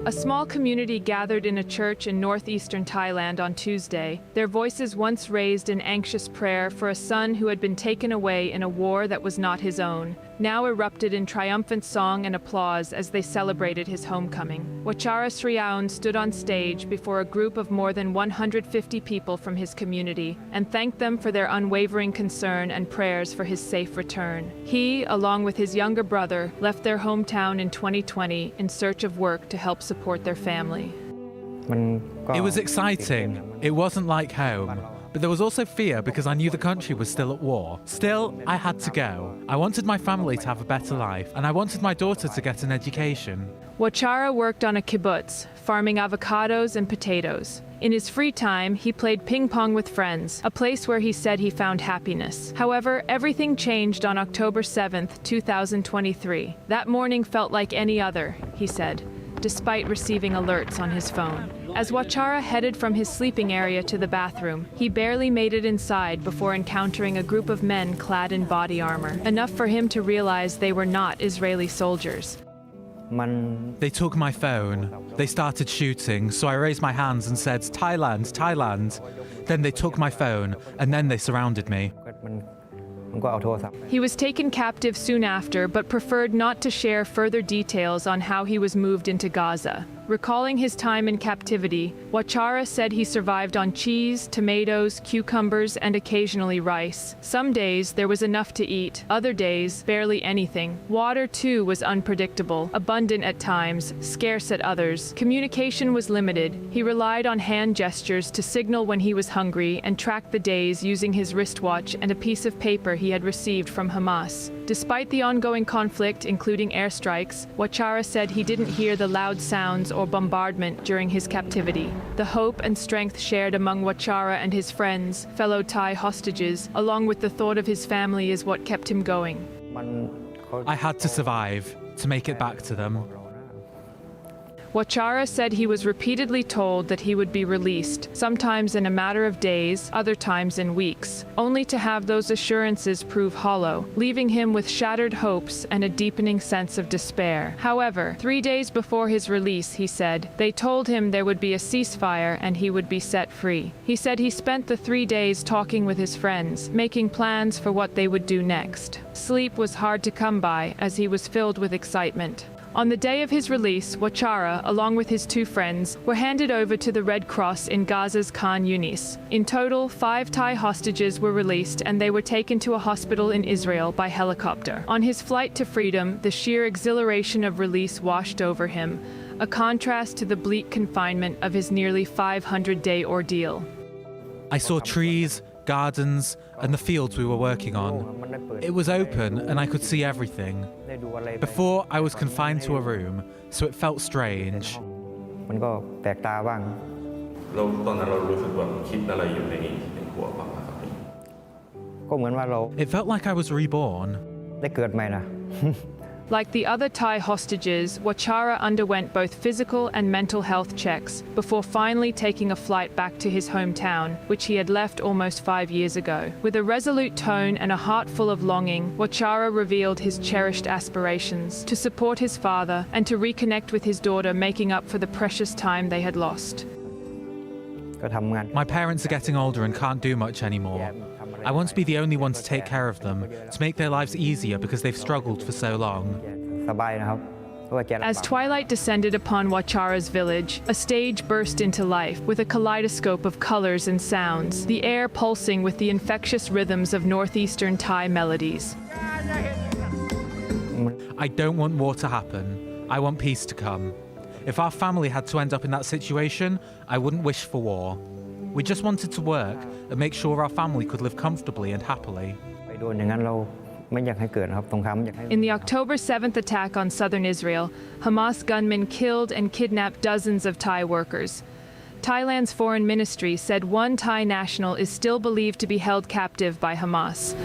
A small community gathered in a church in northeastern Thailand on Tuesday, their voices once raised in anxious prayer for a son who had been taken away in a war that was not his own, now erupted in triumphant song and applause as they celebrated his homecoming. Watchara Sriaoun stood on stage before a group of more than 150 people from his community and thanked them for their unwavering concern and prayers for his safe return. He, along with his younger brother, left their hometown in 2020 in search of work to help support their family. It was exciting. It wasn't like home. But there was also fear because I knew the country was still at war. Still, I had to go. I wanted my family to have a better life, and I wanted my daughter to get an education. Watchara worked on a kibbutz, farming avocados and potatoes. In his free time, he played ping pong with friends, a place where he said he found happiness. However, everything changed on October 7th, 2023. That morning felt like any other, he said, despite receiving alerts on his phone. As Watchara headed from his sleeping area to the bathroom, he barely made it inside before encountering a group of men clad in body armor, enough for him to realize they were not Israeli soldiers. They took my phone. They started shooting, so I raised my hands and said, "Thailand, Thailand." Then they took my phone, and then they surrounded me. He was taken captive soon after, but preferred not to share further details on how he was moved into Gaza. Recalling his time in captivity, Watchara said he survived on cheese, tomatoes, cucumbers, and occasionally rice. Some days there was enough to eat, other days barely anything. Water too was unpredictable, abundant at times, scarce at others. Communication was limited. He relied on hand gestures to signal when he was hungry and tracked the days using his wristwatch and a piece of paper he had received from Hamas. Despite the ongoing conflict, including airstrikes, Watchara said he didn't hear the loud sounds or bombardment during his captivity. The hope and strength shared among Watchara and his friends, fellow Thai hostages, along with the thought of his family is what kept him going. I had to survive, to make it back to them. Watchara said he was repeatedly told that he would be released, sometimes in a matter of days, other times in weeks, only to have those assurances prove hollow, leaving him with shattered hopes and a deepening sense of despair. However, 3 days before his release, he said, they told him there would be a ceasefire and he would be set free. He said he spent the 3 days talking with his friends, making plans for what they would do next. Sleep was hard to come by as he was filled with excitement. On the day of his release, Watchara, along with his 2 friends, were handed over to the Red Cross in Gaza's Khan Yunis. In total, 5 Thai hostages were released and they were taken to a hospital in Israel by helicopter. On his flight to freedom, the sheer exhilaration of release washed over him, a contrast to the bleak confinement of his nearly 500-day ordeal. I saw trees, gardens, and the fields we were working on. It was open and I could see everything. Before, I was confined to a room, so it felt strange. It felt like I was reborn. Like the other Thai hostages, Watchara underwent both physical and mental health checks before finally taking a flight back to his hometown, which he had left almost 5 years ago. With a resolute tone and a heart full of longing, Watchara revealed his cherished aspirations to support his father and to reconnect with his daughter, making up for the precious time they had lost. My parents are getting older and can't do much anymore. I want to be the only one to take care of them, to make their lives easier because they've struggled for so long. As twilight descended upon Watchara's village, a stage burst into life with a kaleidoscope of colors and sounds, the air pulsing with the infectious rhythms of northeastern Thai melodies. I don't want war to happen. I want peace to come. If our family had to end up in that situation, I wouldn't wish for war. We just wanted to work and make sure our family could live comfortably and happily. In the October 7th attack on southern Israel, Hamas gunmen killed and kidnapped dozens of Thai workers. Thailand's foreign ministry said one Thai national is still believed to be held captive by Hamas.